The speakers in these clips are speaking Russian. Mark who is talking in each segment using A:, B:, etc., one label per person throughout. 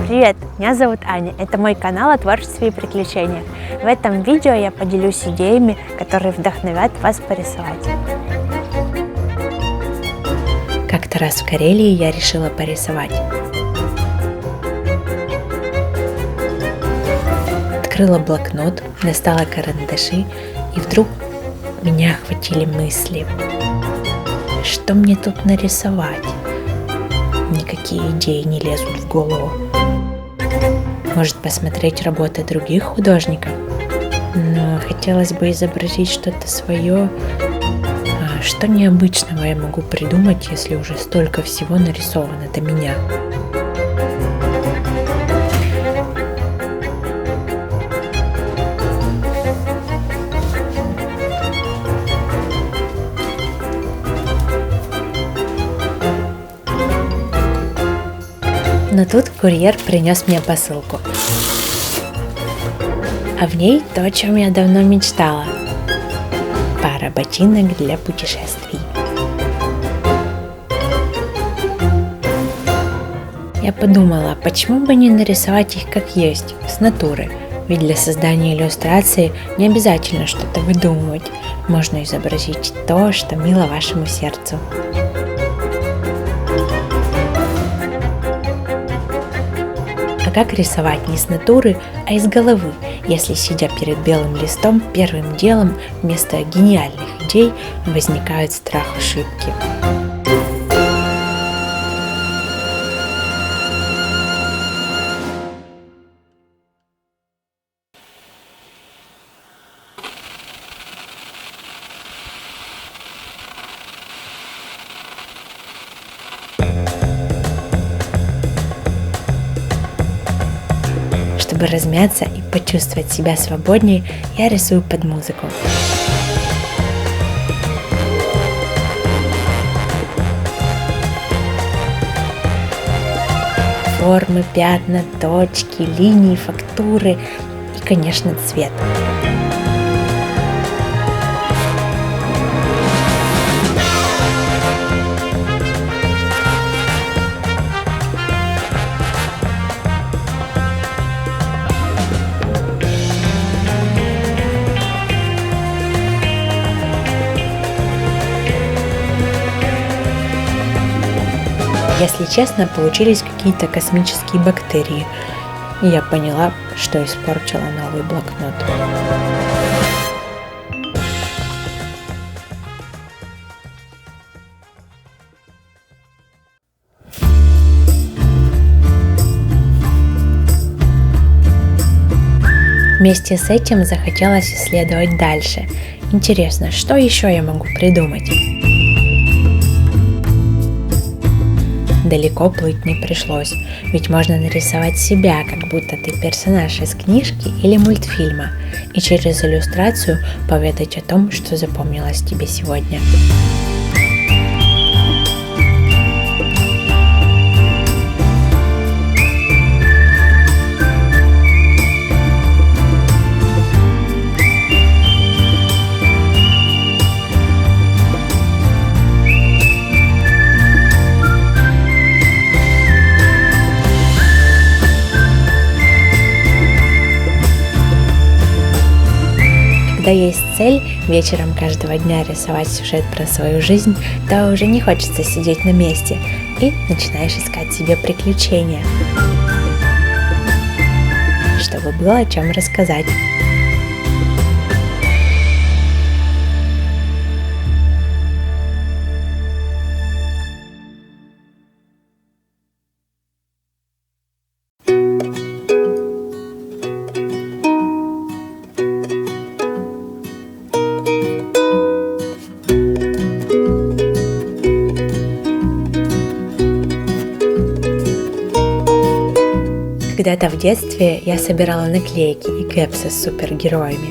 A: Привет, меня зовут Аня, это мой канал о творчестве и приключениях. В этом видео я поделюсь идеями, которые вдохновят вас порисовать.
B: Как-то раз в Карелии я решила порисовать. Открыла блокнот, достала карандаши, и вдруг меня охватили мысли. Что мне тут нарисовать? Никакие идеи не лезут в голову. Может, посмотреть работы других художников? Но хотелось бы изобразить что-то свое. А что необычного я могу придумать, если уже столько всего нарисовано до меня? Но тут курьер принес мне посылку. А в ней то, о чем я давно мечтала. Пара ботинок для путешествий. Я подумала, почему бы не нарисовать их как есть, с натуры. Ведь для создания иллюстрации не обязательно что-то выдумывать. Можно изобразить то, что мило вашему сердцу. А как рисовать не с натуры, а из головы, если, сидя перед белым листом, первым делом вместо гениальных идей возникает страх ошибки? Чтобы размяться и почувствовать себя свободнее, я рисую под музыку. Формы, пятна, точки, линии, фактуры и, конечно, цвет. Если честно, получились какие-то космические бактерии, и я поняла, что испортила новый блокнот. Вместе с этим захотелось исследовать дальше. Интересно, что еще я могу придумать? Далеко плыть не пришлось, ведь можно нарисовать себя, как будто ты персонаж из книжки или мультфильма, и через иллюстрацию поведать о том, что запомнилось тебе сегодня. Когда есть цель вечером каждого дня рисовать сюжет про свою жизнь, то уже не хочется сидеть на месте и начинаешь искать себе приключения, чтобы было о чем рассказать. Когда-то в детстве я собирала наклейки и кэпсы с супергероями,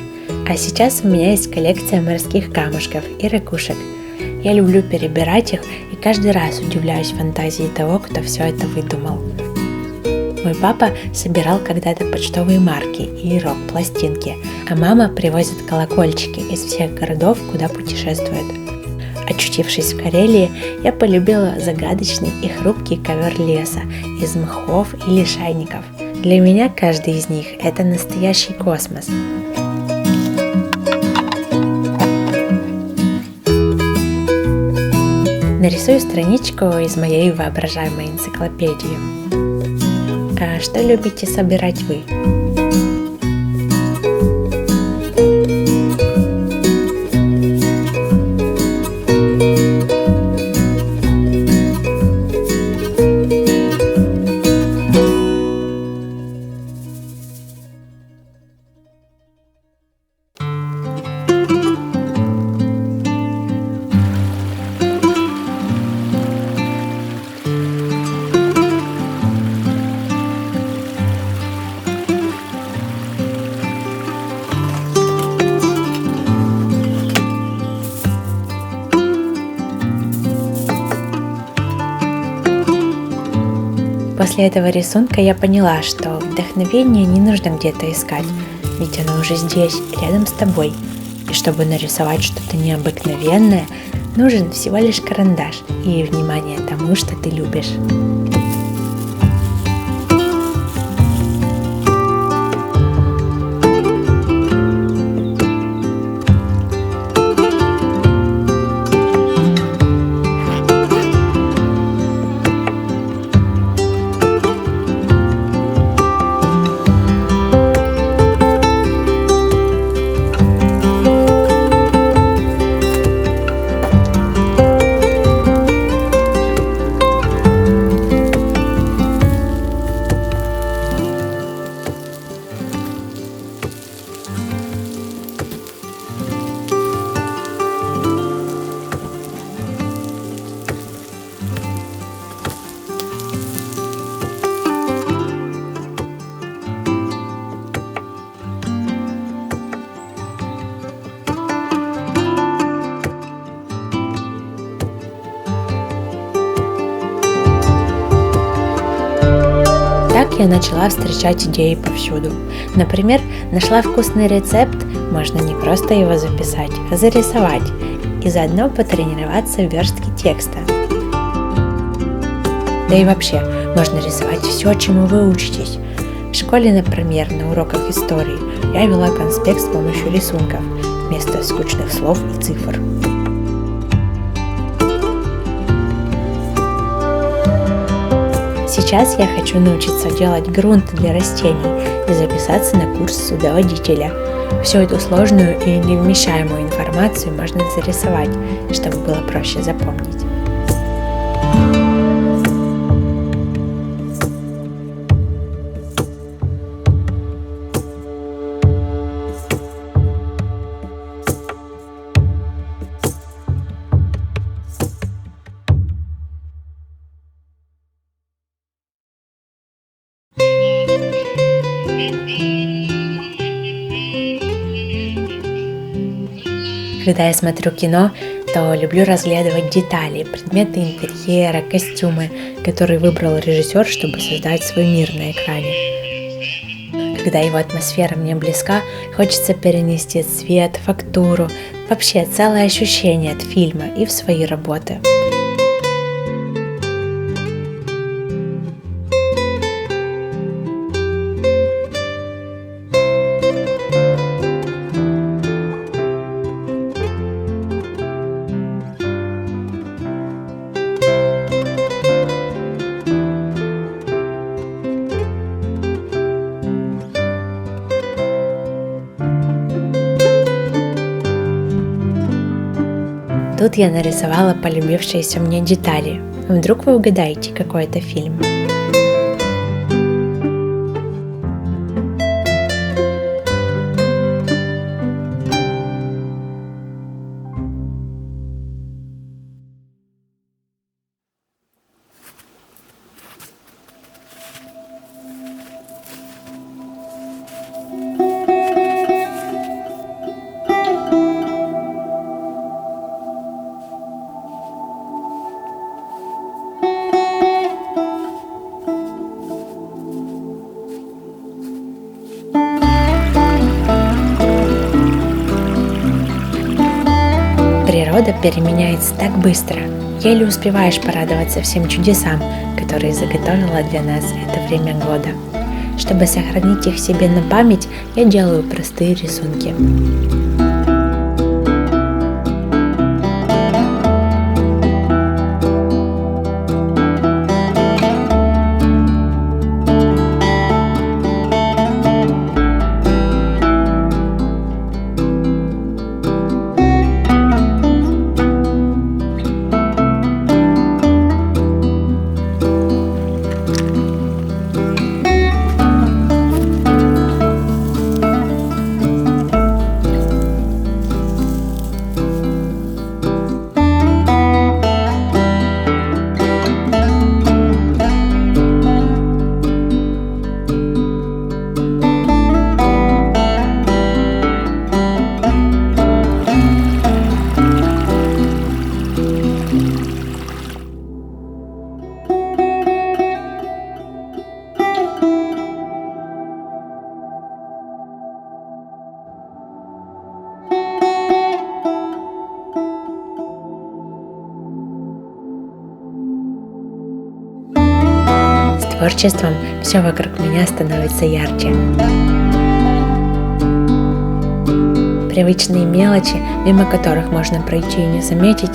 B: а сейчас у меня есть коллекция морских камушков и ракушек. Я люблю перебирать их и каждый раз удивляюсь фантазии того, кто все это выдумал. Мой папа собирал когда-то почтовые марки и рок-пластинки, а мама привозит колокольчики из всех городов, куда путешествует. А Очутившись в Карелии, я полюбила загадочный и хрупкий ковер леса из мхов и лишайников. Для меня каждый из них – это настоящий космос. Нарисую страничку из моей воображаемой энциклопедии. А что любите собирать вы? После этого рисунка я поняла, что вдохновение не нужно где-то искать, ведь оно уже здесь, рядом с тобой. И чтобы нарисовать что-то необыкновенное, нужен всего лишь карандаш и внимание тому, что ты любишь. Так я начала встречать идеи повсюду. Например, нашла вкусный рецепт, можно не просто его записать, а зарисовать, и заодно потренироваться в верстке текста. Да и вообще, можно рисовать все, чему вы учитесь. В школе, например, на уроках истории я вела конспект с помощью рисунков, вместо скучных слов и цифр. Сейчас я хочу научиться делать грунт для растений и записаться на курс судоводителя. Всю эту сложную и невмещаемую информацию можно зарисовать, чтобы было проще запомнить. Когда я смотрю кино, то люблю разглядывать детали, предметы интерьера, костюмы, которые выбрал режиссер, чтобы создать свой мир на экране. Когда его атмосфера мне близка, хочется перенести цвет, фактуру, вообще целое ощущение от фильма и в свои работы. Тут я нарисовала полюбившиеся мне детали. Вдруг вы угадаете, какой это фильм? Погода переменяется так быстро. Еле успеваешь порадоваться всем чудесам, которые заготовила для нас это время года. Чтобы сохранить их себе на память, я делаю простые рисунки. Творчеством все вокруг меня становится ярче. Привычные мелочи, мимо которых можно пройти и не заметить,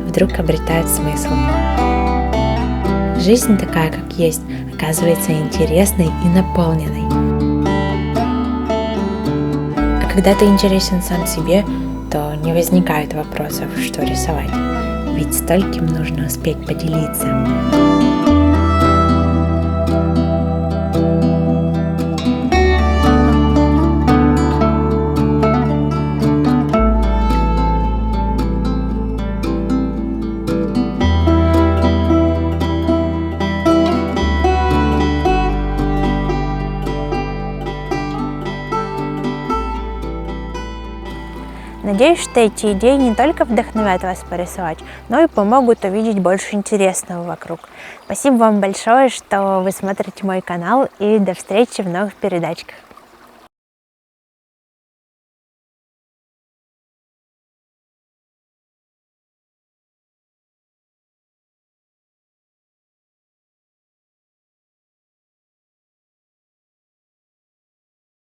B: вдруг обретают смысл. Жизнь такая, как есть, оказывается интересной и наполненной. А когда ты интересен сам себе, то не возникает вопросов, что рисовать, ведь стольким нужно успеть поделиться.
A: Надеюсь, что эти идеи не только вдохновят вас порисовать, но и помогут увидеть больше интересного вокруг. Спасибо вам большое, что вы смотрите мой канал, и до встречи в новых передачках.